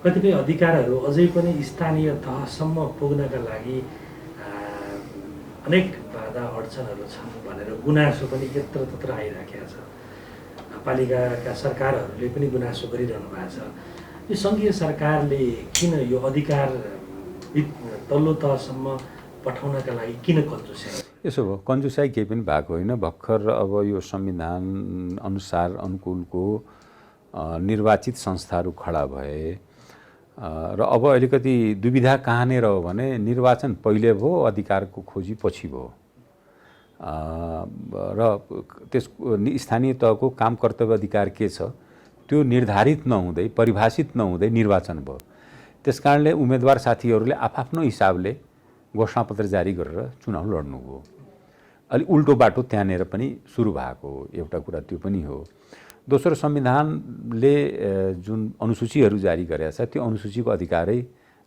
कतिपय अधिकारहरू अझै पनि स्थानीय तहसम्म पुग्नका लागि अनेक बाधा अडचनहरू छन् भनेर गुनासो पनि यत्रतत्र आइराखेको छ। पालिकाका सरकारहरूले पनि गुनासो गरिरहनु भएको छ। यो सङ्घीय सरकारले किन यो अधिकार तल्लो तहसम्म पठाउनका लागि किन कन्जुस्याइ? यसो भयो, कन्जुसाइ केही पनि भएको होइन। भर्खर अब यो संविधान अनुसार अनुकूलको निर्वाचित संस्थाहरू खडा भए र अब अलिकति दुविधा कहाँनिर हो भने निर्वाचन पहिले भयो, अधिकारको खोजी पछि भयो र त्यसको स्थानीय तहको काम कर्तव्य अधिकार के छ त्यो निर्धारित नहुँदै, परिभाषित नहुँदै निर्वाचन भयो। त्यसकारणले उम्मेदवार साथीहरूले आफ्नो हिसाबले घोषणापत्र जारी गरेर चुनाव लड्नुभयो। अलि उल्टो बाटो त्यहाँनिर पनि सुरु भएको एउटा कुरा त्यो पनि हो। दोस्रो, संविधानले जुन अनुसूचीहरू जारी गरेका छ त्यो अनुसूचीको अधिकारै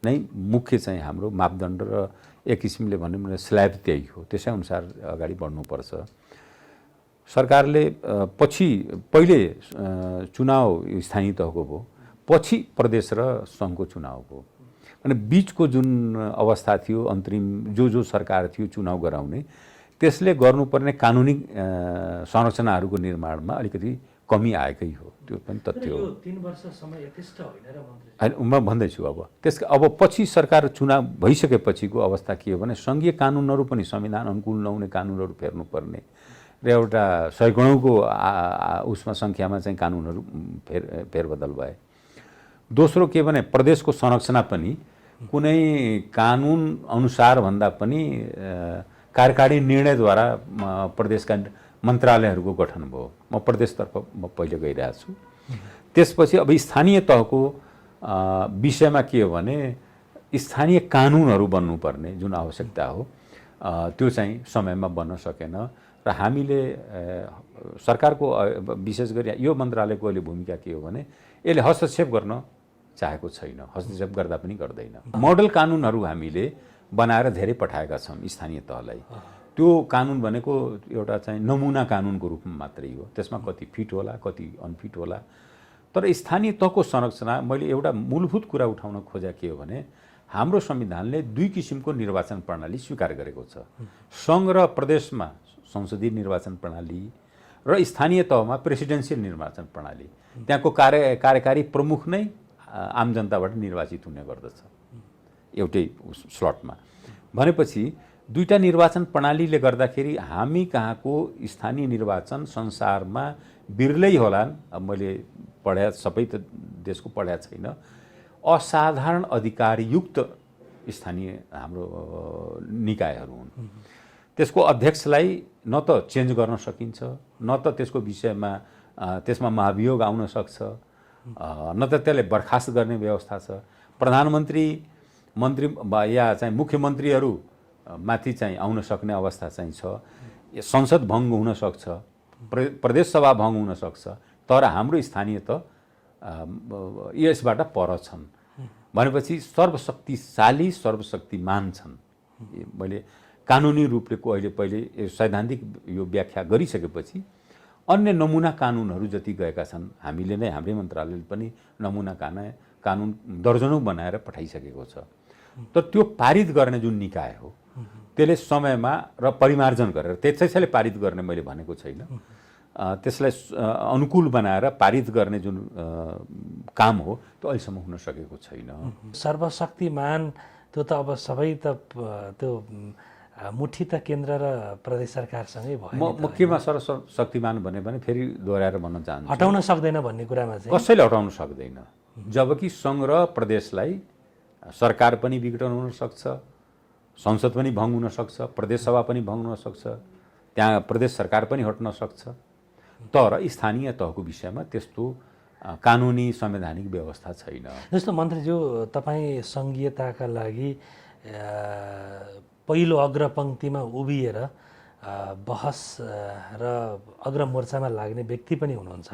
नै मुख्य चाहिँ हाम्रो मापदण्ड र एक किसिमले भनौँ भने स्ल्याब त्यही हो। त्यसै अनुसार अगाडि बढ्नुपर्छ। सरकारले पहिले चुनाव स्थानीय तहको भयो, पछि प्रदेश र सङ्घको चुनाव भयो। अनि बिचको जुन अवस्था थियो अन्तरिम जो सरकार थियो चुनाव गराउने, त्यसले गर्नुपर्ने कानुनी संरचनाहरूको निर्माणमा अलिकति कमी आएकै हो। त्यो पनि तथ्य हो। 3 वर्ष समय यथेष्ट होइन र मन्त्री? होइन, म भन्दैछु अब पछि सरकार चुनाव भइसकेपछिको अवस्था के हो भने सङ्घीय कानुनहरू पनि संविधान अनुकूल नहुने कानुनहरू फेर्नुपर्ने र एउटा सयगणौँको उसमा सङ्ख्यामा चाहिँ कानुनहरू फेरबदल भए। दोस्रो के भने प्रदेशको संरचना पनि कुनै कानुन अनुसार भन्दा पनि कार्यकारी निर्णयद्वारा प्रदेशका मन्त्रालयहरूको गठन भयो। म प्रदेशतर्फ पहिले गइरहेको छु। त्यसपछि अब स्थानीय तहको विषयमा के हो भने स्थानीय कानुनहरू बन्नुपर्ने जुन आवश्यकता हो त्यो चाहिँ समयमा बन्न सकेन र हामीले सरकारको विशेष गरी यो मन्त्रालयको अहिले भूमिका के हो भने यसले हस्तक्षेप गर्न चाहेको छैन, हस्तक्षेप गर्दा पनि गर्दैन। मोडल कानुनहरू हामीले बनाएर धेरै पठाएका छौँ स्थानीय तहलाई। त्यो कानुन भनेको एउटा चाहिँ नमुना कानुनको रूपमा मात्रै हो। त्यसमा कति फिट होला, कति अनफिट होला। तर स्थानीय तहको संरचना मैले एउटा मूलभूत कुरा उठाउन खोजेको के हो भने हाम्रो संविधानले 2 किसिमको निर्वाचन प्रणाली स्वीकार गरेको छ। सङ्घ र प्रदेशमा संसदीय निर्वाचन प्रणाली र स्थानीय तहमा प्रेसिडेन्सियल निर्वाचन प्रणाली। त्यहाँको कार्यकारी प्रमुख नै आम जनताबाट निर्वाचित हुने गर्दछ एउटै स्लटमा। भनेपछि दुईटा निर्वाचन प्रणालीले गर्दाखेरि हामी कहाँको स्थानीय निर्वाचन संसारमा बिरलै होलान्। अब मैले सबै त देशको पढाएको छैन। असाधारण अधिकारयुक्त स्थानीय हाम्रो निकायहरू हुन्। त्यसको अध्यक्षलाई न त चेन्ज गर्न सकिन्छ, न त त्यसको विषयमा त्यसमा महाभियोग आउन सक्छ, न त त्यसले बर्खास्त गर्ने व्यवस्था छ। प्रधानमन्त्री, मन्त्री या चाहिँ मुख्यमन्त्रीहरू माथि चाहिँ आउन सक्ने अवस्था चाहिँ छ। संसद भङ्ग हुन सक्छ, प्रदेश सभा भङ्ग हुन सक्छ। तर हाम्रो स्थानीय त यसबाट पर छन्। भनेपछि सर्वशक्तिशाली, सर्वशक्तिमान छन्। मैले कानुनी रूपले पहिले सैद्धान्तिक यो व्याख्या गरिसकेपछि अन्य नमुना कानुनहरू जति गएका छन् हामीले नै, हाम्रै मन्त्रालयले पनि नमुना कानुन दर्जनौँ बनाएर पठाइसकेको छ। तर त्यो पारित गर्ने जुन निकाय हो त्यसले समयमा र परिमार्जन गरेर त्यसैले पारित गर्ने मैले भनेको छैन। त्यसलाई अनुकूल बनाएर पारित गर्ने जुन काम हो त्यो अहिलेसम्म हुन सकेको छैन। सर्वशक्तिमान त्यो त अब सबै त त्यो मुठी त केन्द्र र प्रदेश सरकारसँगै भयो। म केमा सर्वशक्तिमान भने फेरि दोहोऱ्याएर भन्न चाहन्छु, हटाउन सक्दैन भन्ने कुरामा चाहिँ कसैले हटाउन सक्दैन। जबकि सङ्घ र प्रदेशलाई सरकार पनि विघटन हुन सक्छ, संसद पनि भङ्ग हुन सक्छ, प्रदेश सभा पनि भङ्ग हुन सक्छ, त्यहाँ प्रदेश सरकार पनि हट्न सक्छ। तर स्थानीय तहको विषयमा त्यस्तो कानुनी संवैधानिक व्यवस्था छैन। जस्तो मन्त्रीज्यू, तपाईँ सङ्घीयताका लागि पहिलो अग्रपङ्क्तिमा उभिएर बहस र अग्रमोर्चामा लाग्ने व्यक्ति पनि हुनुहुन्छ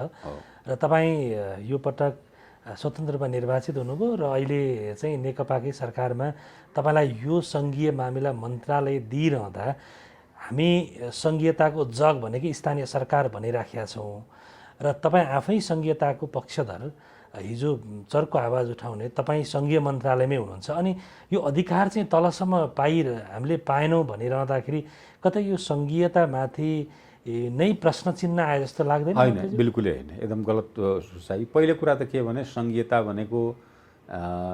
र तपाईँ यो पटक स्वतन्त्र रूपमा निर्वाचित हुनुभयो र अहिले चाहिँ नेकपाकै सरकारमा तपाईँलाई यो सङ्घीय मामिला मन्त्रालय दिइरहँदा हामी सङ्घीयताको जग भनेकै स्थानीय सरकार भनिराखेका छौँ र तपाईँ आफै सङ्घीयताको पक्षधर हिजो चर्को आवाज उठाउने तपाईँ सङ्घीय मन्त्रालयमै हुनुहुन्छ, अनि यो अधिकार चाहिँ तलसम्म हामीले पाएनौँ भनिरहँदाखेरि कतै यो सङ्घीयतामाथि नै प्रश्न चिन्ह आए जस्तो लाग्दैन? होइन, बिल्कुलै होइन, एकदम गलत सोचाइ। पहिलो कुरा त के भने सङ्घीयता भनेको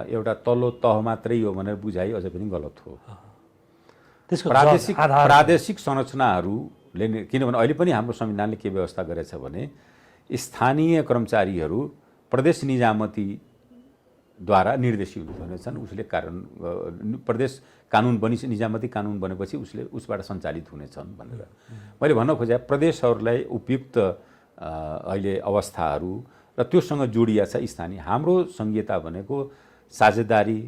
एउटा तल्लो तह मात्रै हो भनेर बुझाइ अझै पनि गलत हो। त्यसको प्रादेशिक संरचनाहरूले, किनभने अहिले पनि हाम्रो संविधानले के व्यवस्था गरेछ भने स्थानीय कर्मचारीहरू प्रदेश निजामतीद्वारा निर्देशित हुनेछन्। उसले प्रदेश कानुन निजामती कानुन बनेपछि उसबाट सञ्चालित हुनेछन् भनेर मैले भन्न खोजेँ। प्रदेशहरूलाई उपयुक्त अहिले अवस्थाहरू र त्योसँग जोडिया छ स्थानीय। हाम्रो सङ्घीयता भनेको साझेदारी,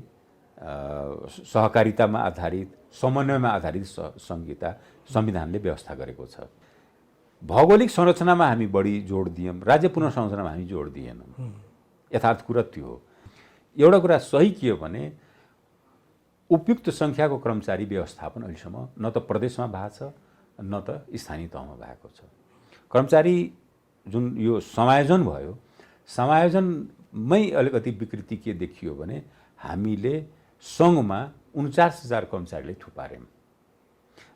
सहकारितामा आधारित, समन्वयमा आधारित सङ्घीयता संविधानले व्यवस्था गरेको छ। भौगोलिक संरचनामा हामी बढी जोड दियौँ, राज्य पुनर्संरचनामा हामी जोड दिएनौँ। यथार्थ कुरा त्यो हो। एउटा कुरा सही के हो भने उपयुक्त सङ्ख्याको कर्मचारी व्यवस्थापन अहिलेसम्म न त प्रदेशमा भएको छ न त स्थानीय तहमा भएको छ। कर्मचारी जुन यो समायोजन भयो, समायोजनमै अलिकति विकृति के देखियो भने हामीले सङ्घमा 49,000 कर्मचारीलाई थुपार्यौँ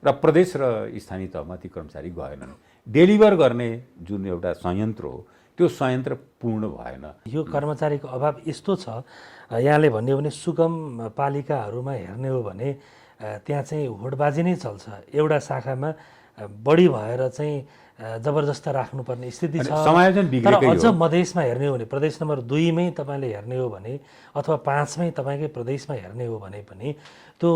र प्रदेश र स्थानीय तहमा ती कर्मचारी गएनन्। डेलिभर गर्ने जुन एउटा संयन्त्र हो त्यो संयन्त्र पूर्ण भएन। यो कर्मचारीको अभाव यस्तो छ, यहाँले भन्यो भने सुगम पालिकाहरूमा हेर्ने हो भने त्यहाँ चाहिँ होडबाजी नै चल्छ। एउटा शाखामा बढी भएर चाहिँ जबरजस्त राख्नुपर्ने स्थिति छ। समायोजन बिग्रेकै हो। तर अझ मधेसमा हेर्ने हो भने, प्रदेश नम्बर 2 मै तपाईँले हेर्ने हो भने अथवा 5 मै तपाईँकै प्रदेशमा हेर्ने हो भने पनि त्यो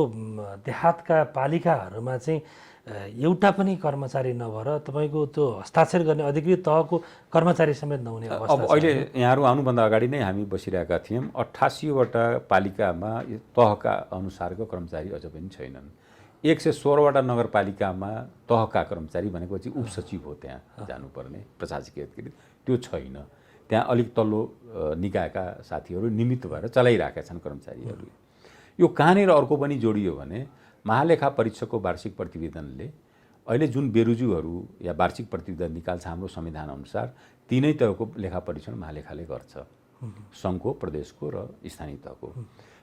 देहातका पालिकाहरूमा चाहिँ एउटा पनि कर्मचारी नभएर तपाईँको त्यो हस्ताक्षर गर्ने अधिकृत तहको कर्मचारी समेत नहुने अवस्था अब अहिले यहाँहरू आउनुभन्दा अगाडि नै हामी बसिरहेका थियौँ। 88वटा पालिकामा तहका अनुसारको कर्मचारी अझ पनि छैनन्। 116वटा नगरपालिकामा तहका कर्मचारी भनेपछि उपसचिव हो, त्यहाँ जानुपर्ने प्रशासकीय अधिकृत, त्यो छैन। त्यहाँ अलिक तल्लो निकायका साथीहरू निमित्त भएर चलाइरहेका छन् कर्मचारीहरू। यो कहाँनिर अर्को पनि जोडियो भने महालेखा परीक्षकको वार्षिक प्रतिवेदनले अहिले जुन बेरुजुहरू या वार्षिक प्रतिवेदन निकाल्छ हाम्रो संविधान अनुसार, तीनै तहको लेखा परीक्षण महालेखाले गर्छ, सङ्घको, प्रदेशको र स्थानीय तहको।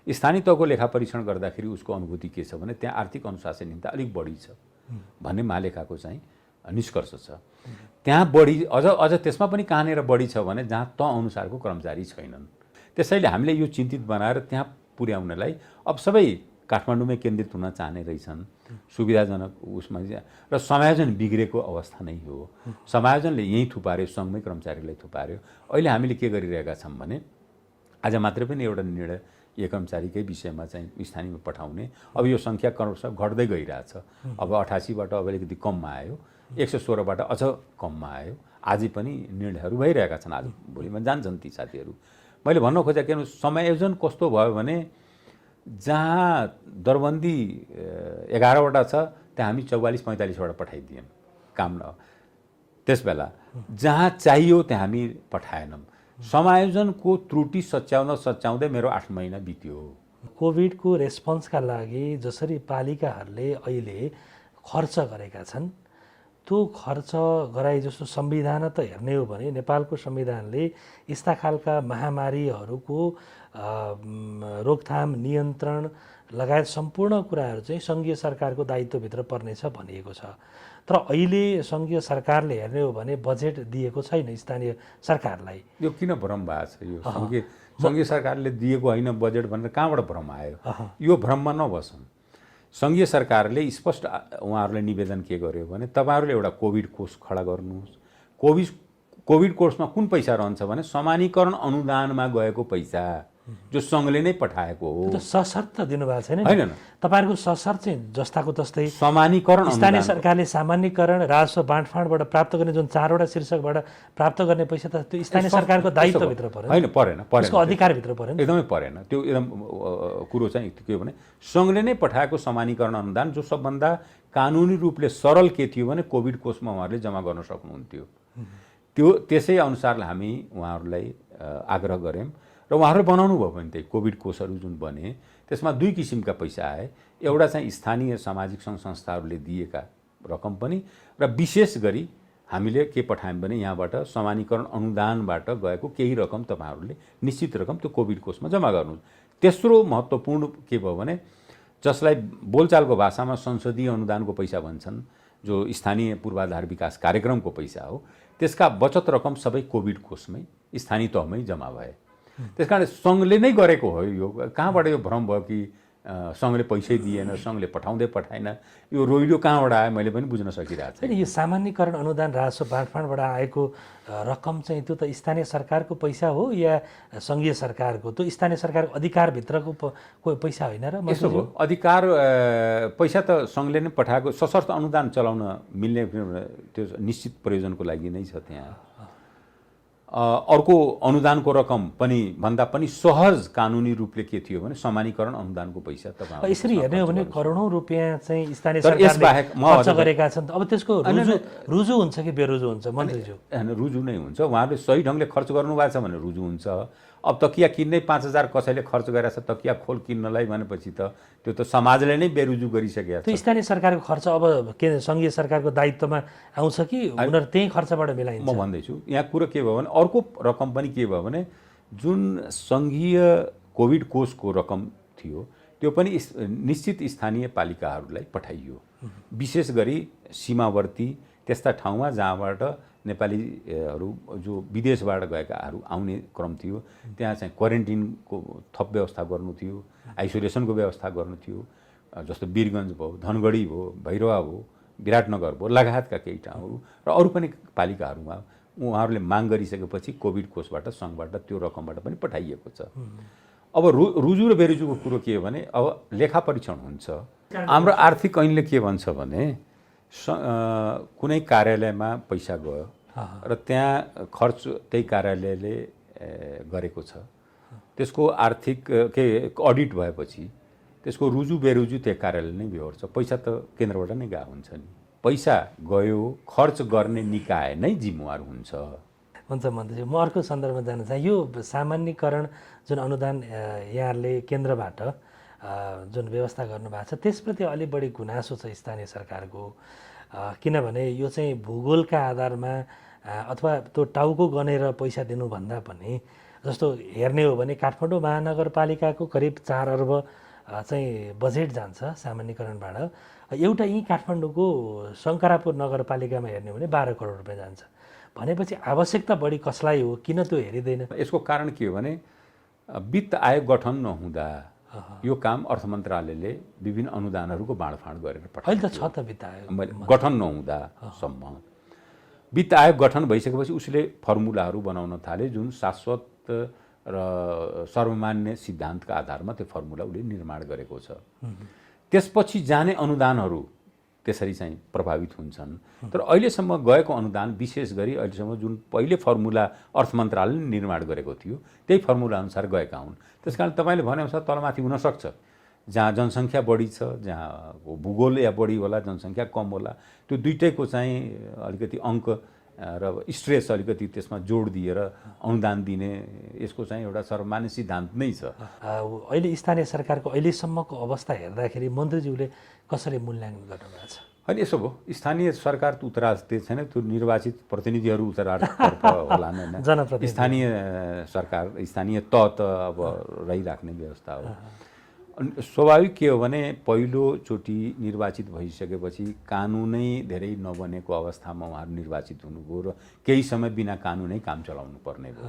स्थानीय तहको लेखा परीक्षण गर्दाखेरि उसको अनुभूति के छ भने त्यहाँ आर्थिक अनुशासनहीनता अलिक बढी छ भन्ने महालेखाको चाहिँ निष्कर्ष छ। त्यहाँ बढी अझ त्यसमा पनि कहाँनिर बढी छ भने जहाँ तह अनुसारको कर्मचारी छैनन्। त्यसैले हामीले यो चिन्तित बनाएर त्यहाँ पुर्याउनलाई अब सबै काठमाडौँमै केन्द्रित हुन चाहने रहेछन्, सुविधाजनक उसमा, र समायोजन बिग्रेको अवस्था नै हो। समायोजनले यहीँ थुपार्यो, सङ्घमै कर्मचारीलाई थुपार्यो। अहिले हामीले के गरिरहेका छौँ भने आज मात्रै पनि एउटा निर्णय यो कर्मचारीकै विषयमा चाहिँ स्थानीयमा पठाउने, अब यो सङ्ख्या क्रमशः घट्दै गइरहेछ। अब 88बाट अब अलिकति कममा आयो, 116बाट अझ कममा आयो। आजै पनि निर्णयहरू भइरहेका छन्, आज भोलिमा जान्छन् ती साथीहरू। मैले भन्न खोजेँ कि समायोजन कस्तो भयो भने जहाँ दरबन्दी 11वटा छ त्यहाँ हामी 44-45वटा पठाइदियौँ काम न। त्यसबेला जहाँ चाहियो त्यहाँ हामी पठाएनौँ। समायोजनको त्रुटि सच्याउँदै मेरो 8 महिना बित्यो। कोभिडको रेस्पोन्सका लागि जसरी पालिकाहरूले अहिले खर्च गरेका छन्, त्यो खर्च गराइ जस्तो संविधान त हेर्ने हो भने नेपालको संविधानले यस्ता खालका महामारीहरूको रोकथाम, नियन्त्रण लगायत सम्पूर्ण कुराहरू चाहिँ सङ्घीय सरकारको दायित्वभित्र पर्नेछ भनिएको छ। तर अहिले सङ्घीय सरकारले हेर्ने हो भने बजेट दिएको छैन स्थानीय सरकारलाई। यो किन भ्रम भएको छ? यो सङ्घीय सरकारले दिएको होइन बजेट भनेर कहाँबाट भ्रम आयो? यो भ्रममा नबसौँ। सङ्घीय सरकारले स्पष्ट उहाँहरूले निवेदन के गर्यो भने तपाईँहरूले एउटा कोभिड कोष खडा गर्नुहोस्। कोभिड कोषमा कुन पैसा रहन्छ भने समानीकरण अनुदानमा गएको पैसा जो सङ्घले नै पठाएको हो। त्यो सशर्त दिनुभएको छैन होइन, तपाईँहरूको सशर्त चाहिँ जस्ताको तस्तै समानीकरण। स्थानीय सरकारले सामान्यकरण राजस्व बाँडफाँडबाट प्राप्त गर्ने जुन 4वटा शीर्षकबाट प्राप्त गर्ने पैसा त त्यो स्थानीय सरकारको दायित्वभित्र पर्यो। होइन, परेन, त्यसको अधिकारभित्र परेन, एकदमै परेन। त्यो एकदम कुरो चाहिँ के हो भने सङ्घले नै पठाएको समानीकरण अनुदान जो सबभन्दा कानुनी रूपले सरल के थियो भने कोभिड कोषमा उहाँहरूले जम्मा गर्न सक्नुहुन्थ्यो। त्यसै अनुसारले हामी उहाँहरूलाई आग्रह गऱ्यौँ र उहाँहरूले बनाउनु भयो भने त्यही कोभिड कोषहरू जुन बने त्यसमा 2 किसिमका पैसा आए। एउटा चाहिँ स्थानीय सामाजिक सङ्घ संस्थाहरूले दिएका रकम पनि, र विशेष गरी हामीले के पठायौँ भने यहाँबाट समानीकरण अनुदानबाट गएको केही रकम तपाईँहरूले निश्चित रकम त्यो कोभिड कोषमा जम्मा गर्नु। तेस्रो महत्त्वपूर्ण के भयो भने जसलाई बोलचालको भाषामा संसदीय अनुदानको पैसा भन्छन्, जो स्थानीय पूर्वाधार विकास कार्यक्रमको पैसा हो, त्यसका बचत रकम सबै कोभिड कोषमै स्थानीय तहमै जम्मा भए। त्यसकारण सङ्घले नै गरेको हो यो। कहाँबाट यो भ्रम भयो कि सङ्घले पैसै दिएन, सङ्घले पठाएन, यो रोइलो कहाँबाट आयो मैले पनि बुझ्न सकिरहेको छैन। यो सामान्यकरण अनुदान राजस्व बाँडफाँडबाट आएको रकम चाहिँ त्यो त स्थानीय सरकारको पैसा हो या सङ्घीय सरकारको? त्यो स्थानीय सरकारको अधिकारभित्रको पैसा होइन र? यसो हो, अधिकार पैसा त सङ्घले नै पठाएको, सशर्त अनुदान चलाउन मिल्ने त्यो निश्चित प्रयोजनको लागि नै छ त्यहाँ। अर्को अनुदानको रकम पनि भन्दा पनि सहज कानुनी रूपले के थियो भने समानीकरण अनुदानको पैसा तपाईँ यसरी हेर्ने हो भने करोडौँ रुपियाँ चाहिँ स्थानीय सरकारले खर्च गरेका छन्। अब त्यसको रुजु हुन्छ कि बेरुजु हुन्छ मन्त्रीज्यू? होइन, रुजु नै हुन्छ। उहाँहरूले सही ढङ्गले खर्च गर्नुभएको छ भने रुजु हुन्छ। अब तकिया किन्नै 5,000 कसैले खर्च गरेछ तकिया खोल किन्नलाई भनेपछि त त्यो त समाजले नै बेरुजु गरिसकेको छ। त्यो स्थानीय सरकारको खर्च अब के सङ्घीय सरकारको दायित्वमा आउँछ कि उनीहरू त्यही खर्चबाट मिलाइन्छ? म भन्दैछु यहाँ कुरो के भयो भने अर्को रकम पनि के भयो भने जुन सङ्घीय कोभिड कोषको रकम थियो त्यो पनि निश्चित स्थानीय पालिकाहरूलाई पठाइयो। विशेष गरी सीमावर्ती त्यस्ता ठाउँमा जहाँबाट नेपालीहरू जो विदेशबाट गएकाहरू आउने क्रम थियो, त्यहाँ चाहिँ क्वारेन्टिनको थप व्यवस्था गर्नु थियो, आइसोलेसनको व्यवस्था गर्नु थियो। जस्तो वीरगञ्ज भयो, धनगढी भयो, भैरवा भयो, विराटनगर भयो लगायतका केही ठाउँहरू र अरू पनि पालिकाहरूमा उहाँहरूले माग गरिसकेपछि कोभिड कोषबाट सङ्घबाट त्यो रकमबाट पनि पठाइएको छ। अब रुजु र बेरुजुको कुरो के हो भने अब लेखा परीक्षण हुन्छ। हाम्रो आर्थिक ऐनले के भन्छ भने कुनै कार्यालयमा पैसा गयो र त्यहाँ खर्च त्यही कार्यालयले गरेको छ, त्यसको आर्थिक के अडिट भएपछि त्यसको रुजु बेरुजु त्यो कार्यालय नै बेहोर्छ। पैसा त केन्द्रबाट नै गएको हुन्छ नि। पैसा गयो, खर्च गर्ने निकाय नै जिम्मेवार हुन्छ। हुन्छ मन्त्रीज्यू, म अर्को सन्दर्भमा जान चाहे यो सामान्यकरण जुन अनुदान यहाँहरूले केन्द्रबाट जुन व्यवस्था गर्नुभएको छ त्यसप्रति अलि बढी गुनासो छ स्थानीय सरकारको। किनभने यो चाहिँ भूगोलका आधारमा अथवा त्यो टाउको गनेर पैसा दिनुभन्दा पनि जस्तो हेर्ने हो भने काठमाडौँ महानगरपालिकाको करिब 4 अर्ब चाहिँ बजेट जान्छ सामान्यकरणबाट। एउटा यहीँ काठमाडौँको शङ्करापुर नगरपालिकामा हेर्ने हो भने 12 करोड रुपियाँ जान्छ भनेपछि आवश्यकता बढी कसलाई हो, किन त्यो हेरिँदैन? यसको कारण के हो भने वित्त आयोग गठन नहुँदा यो काम अर्थ मन्त्रालयले विभिन्न अनुदानहरूको बाँडफाँड गरेर पठायो। अहिले त छ त वित्त आयोग गठन नहुँदासम्म। वित्त आयोग गठन भइसकेपछि उसले फर्मुलाहरू बनाउन थाले जुन शाश्वत र सर्वमान्य सिद्धान्तका आधारमा त्यो फर्मुला उसले निर्माण गरेको छ। त्यसपछि जाने अनुदानहरू त्यसरी चाहिँ प्रभावित हुन्छन्। तर अहिलेसम्म गएको अनुदान विशेष गरी अहिलेसम्म जुन पहिले फर्मुला अर्थ मन्त्रालयले निर्माण गरेको थियो त्यही फर्मुला अनुसार गएका हुन्। त्यसकारण तपाईँले भनेअनुसार तलमाथि हुनसक्छ, जहाँ जनसङ्ख्या बढी छ, जहाँ भूगोल या बढी होला, जनसङ्ख्या कम होला, त्यो दुइटैको चाहिँ अलिकति अङ्क र स्ट्रेस अलिकति त्यसमा जोड दिएर अनुदान दिने यसको चाहिँ एउटा सर्वमान्य सिद्धान्त नै छ। अहिले स्थानीय सरकारको अहिलेसम्मको अवस्था हेर्दाखेरि मन्त्रीज्यूले कसरी मूल्याङ्कन गर्नुभएको छ? अहिले यसो भयो, स्थानीय सरकार त उत्तराधिकार छैन, त्यो निर्वाचित प्रतिनिधिहरू उत्तराधिकारतर्फ होला होइन। स्थानीय सरकार स्थानीय तह त अब रहिराख्ने व्यवस्था हो। स्वाभाविक के हो भने पहिलोचोटि निर्वाचित भइसकेपछि कानुनै धेरै नबनेको अवस्थामा उहाँहरू निर्वाचित हुनुभयो र केही समय बिना कानुनै काम चलाउनु पर्ने भयो।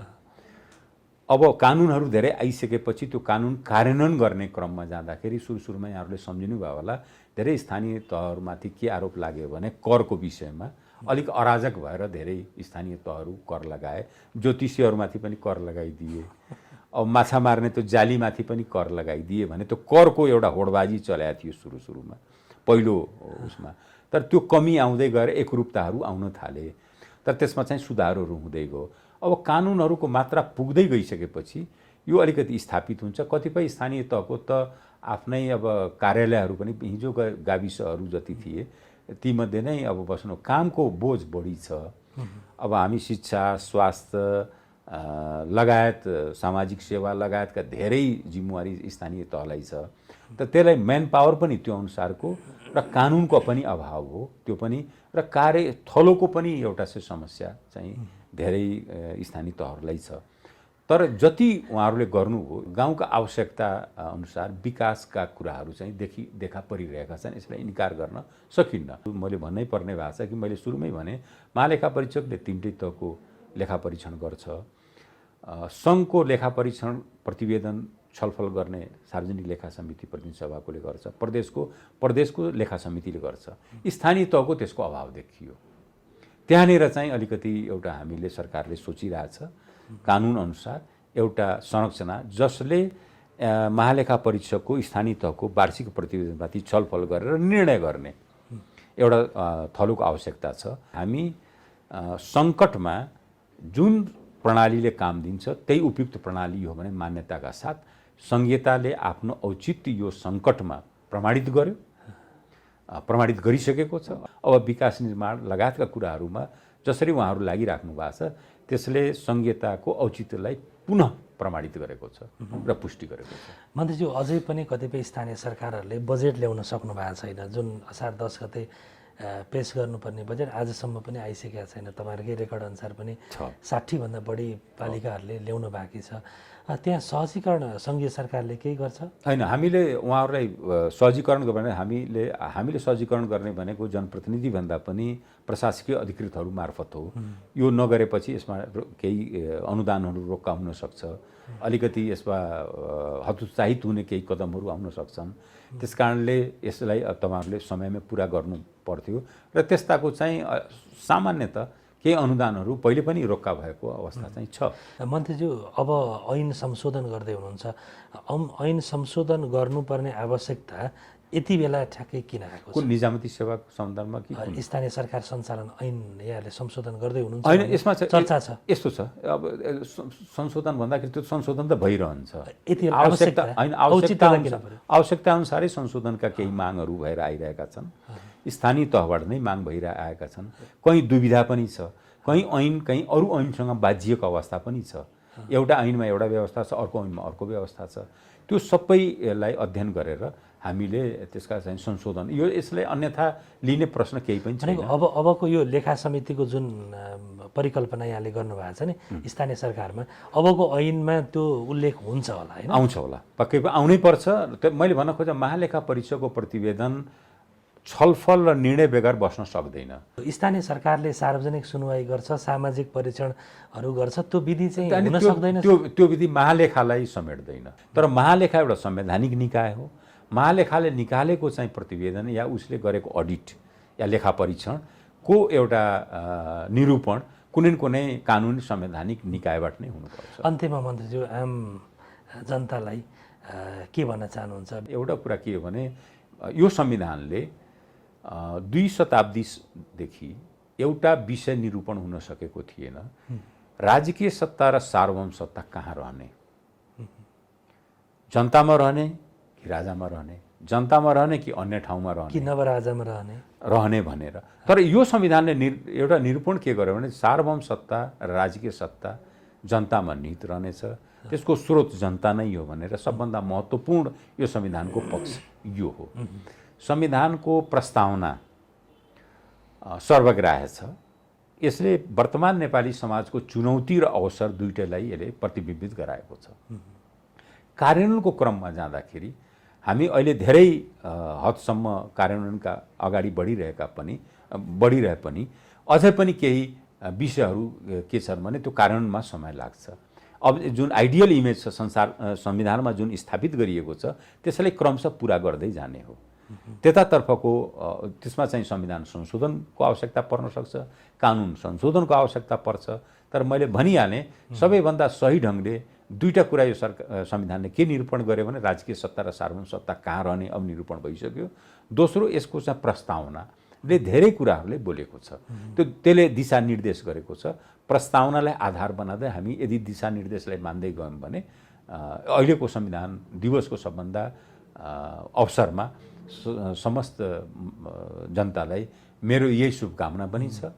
अब कानुनहरू धेरै आइसकेपछि त्यो कानुन कार्यान्वयन गर्ने क्रममा जाँदाखेरि सुरुमा यहाँहरूले सम्झिनुभयो होला धेरै स्थानीय तहहरूमाथि के आरोप लाग्यो भने करको विषयमा अलिक अराजक भएर धेरै स्थानीय तहहरू कर लगाए, ज्योतिषीहरूमाथि पनि कर लगाइदिए, अब माछा मार्ने त्यो जालीमाथि पनि कर लगाइदिए भने त्यो करको एउटा होडबाजी चलाएको थियो सुरुमा पहिलो उसमा। तर त्यो कमी आउँदै गएर एकरूपताहरू आउन थाले, तर त्यसमा चाहिँ सुधारहरू हुँदै गयो। अब कानुनहरूको मात्रा पुग्दै गइसकेपछि यो अलिकति स्थापित हुन्छ। कतिपय स्थानीय तहको त आफ्नै अब कार्यालयहरू पनि हिजो गाविसहरू जति थिए तीमध्ये नै अब बस्नु कामको बोझ बढी छ। अब हामी शिक्षा, स्वास्थ्य लगायत सामाजिक सेवा लगायतका धेरै जिम्मेवारी स्थानीय तहलाई छ। त त्यसलाई म्यान पावर पनि त्यो अनुसारको र कानुनको पनि अभाव हो त्यो पनि र कार्य थलोको पनि एउटा चाहिँ समस्या चाहिँ धेरै स्थानीय तहहरूलाई छ। तर जति उहाँहरूले गर्नुभयो गाउँका आवश्यकता अनुसार विकासका कुराहरू चाहिँ देखा परिरहेका छन्, यसलाई इन्कार गर्न सकिन्न। मैले भन्नै पर्ने भएको छ कि मैले सुरुमै भने महालेखा परीक्षकले 3टै तहको लेखा परीक्षण गर्छ, सङ्घको लेखा परीक्षण प्रतिवेदन छलफल गर्ने सार्वजनिक लेखा समिति प्रतिनिधि सभाले गर्छ, प्रदेशको लेखा समितिले गर्छ, स्थानीय तहको त्यसको अभाव देखियो। त्यहाँनिर चाहिँ अलिकति एउटा हामीले सरकारले सोचिरहेछ कानुन अनुसार एउटा संरचना जसले महालेखा परीक्षकको स्थानीय तहको वार्षिक प्रतिवेदनमाथि छलफल गरेर निर्णय गर्ने एउटा थलोको आवश्यकता छ। हामी सङ्कटमा जुन प्रणालीले काम दिन्छ त्यही उपयुक्त प्रणाली हो भने मान्यताका साथ संहिताले आफ्नो औचित्य यो सङ्कटमा प्रमाणित गर्यो, प्रमाणित गरिसकेको छ। अब विकास निर्माण लगायतका कुराहरूमा जसरी उहाँहरू लागिराख्नु भएको छ त्यसले संहिताको औचित्यलाई पुनः प्रमाणित गरेको छ र पुष्टि गरेको छ। मन्त्रीज्यू, अझै पनि कतिपय स्थानीय सरकारहरूले बजेट ल्याउन सक्नु भएको छैन। जुन असार 10 गते पेश गर्नुपर्ने बजेट आजसम्म पनि आइसकेका छैन। तपाईँहरूकै रेकर्ड अनुसार पनि 60भन्दा बढी पालिकाहरूले ल्याउनु बाँकी छ। त्यहाँ सहजीकरण सङ्घीय सरकारले केही गर्छ? होइन, हामीले उहाँहरूलाई सहजीकरण गर्ने हामीले सहजीकरण गर्ने भनेको जनप्रतिनिधिभन्दा पनि प्रशासकीय अधिकृतहरू मार्फत हो। यो नगरेपछि यसमा केही अनुदानहरू रोक्का हुन सक्छ, अलिकति यसमा हतोत्साहित हुने केही कदमहरू आउन सक्छन्। त्यस कारणले यसलाई तपाईँहरूले समयमै पुरा गर्नु पर्थ्यो र त्यस्ताको चाहिँ सामान्यतः केही अनुदानहरू पहिले पनि रोक्का भएको अवस्था चाहिँ छ। मन्त्रीज्यू, अब ऐन संशोधन गर्दै हुनुहुन्छ, ऐन संशोधन गर्नुपर्ने आवश्यकता यति बेला ठ्याक्कै किन आएको छ? कुन निजामती सेवाको सन्दर्भमा कि स्थानीय सरकार सञ्चालन ऐन यहाँले संशोधन गर्दै हुनुहुन्छ? होइन, यसमा चर्चा छ। यस्तो छ, अब संशोधन भन्दाखेरि त्यो संशोधन त भइरहन्छ। यति आवश्यकता अनुसारै संशोधनका केही मागहरू भएर आइरहेका छन्। स्थानीय तहबाट नै माग भइरहेका छन्। कहीँ दुविधा पनि छ, कहीँ ऐन कहीँ अरू ऐनसँग बाजिएको अवस्था पनि छ। एउटा ऐनमा एउटा व्यवस्था छ, अर्को ऐनमा अर्को व्यवस्था छ। त्यो सबैलाई अध्ययन गरेर हामीले त्यसका चाहिँ संशोधन यसलाई अन्यथा लिने प्रश्न केही पनि छैन। अबको यो लेखा समितिको जुन परिकल्पना यहाँले गर्नुभएको छ नि स्थानीय सरकारमा, अबको ऐनमा त्यो उल्लेख हुन्छ होला हैन? आउँछ होला, पक्कै पनि आउनै पर्छ। मैले भन्न खोजेँ महालेखा परीक्षकको प्रतिवेदन छलफल र निर्णय बेगर बस्न सक्दैन। स्थानीय सरकारले सार्वजनिक सुनवाई गर्छ, सामाजिक परीक्षणहरू गर्छ, त्यो विधि चाहिँ हुन सक्दैन। त्यो विधि महालेखालाई समेट्दैन। तर महालेखा एउटा संवैधानिक निकाय हो। महालेखाले निकालेको चाहिँ प्रतिवेदन या उसले गरेको अडिट या लेखा परीक्षणको एउटा निरूपण कुनै कुनै कानुनी संवैधानिक निकायबाट नै हुनुपर्छ। अन्त्यमा मन्त्रीज्यू, आम जनतालाई के भन्न चाहनुहुन्छ? एउटा कुरा के हो भने यो संविधानले 2 शताब्दीदेखि एउटा विषय निरूपण हुन सकेको थिएन, राजकीय सत्ता र सार्वभौम सत्ता कहाँ रहने, जनतामा रहने कि राजामा रहने, जनतामा रहने कि अन्य ठाउँमा रहने, कि नवराजामा रहने भनेर। तर यो संविधानले एउटा निरूपण के गर्यो भने सार्वभौम सत्ता र राजकीय सत्ता जनतामा निहित रहनेछ, त्यसको स्रोत जनता नै हो भनेर सबभन्दा महत्त्वपूर्ण यो संविधानको पक्ष यो हो। संविधानको प्रस्तावना सर्वग्राह्य छ। यसले वर्तमान नेपाली समाजको चुनौती र अवसर दुईटैलाई यसले प्रतिबिम्बित गराएको छ। कार्यान्वयनको क्रममा जाँदाखेरि हामी अहिले धेरै हदसम्म कार्यान्वयनका अगाडि बढिरहे पनि अझै पनि केही विषयहरू के छन् भने त्यो कार्यान्वयनमा समय लाग्छ। अब जुन आइडियल इमेज छ संविधानमा जुन स्थापित गरिएको छ त्यसलाई क्रमशः पुरा गर्दै जाने हो। त्यतातर्फको त्यसमा चाहिँ संविधान संशोधनको आवश्यकता पर्न सक्छ, कानुन संशोधनको आवश्यकता पर्छ। तर मैले भनिहालेँ सबैभन्दा सही ढङ्गले दुईटा कुरा यो संविधानले के निरूपण गर्यो भने राजकीय सत्ता र सार्वभौम सत्ता कहाँ रहने अब निरूपण भइसक्यो। दोस्रो, यसको चाहिँ प्रस्तावनाले धेरै कुराहरूले बोलेको छ, त्यसले दिशानिर्देश गरेको छ। प्रस्तावनालाई आधार बनाउँदै हामी यदि दिशानिर्देशलाई मान्दै गयौँ भने अहिलेको संविधान दिवसको सबभन्दा अवसरमा समस्त जनतालाई मेरो यही शुभकामना पनि छ।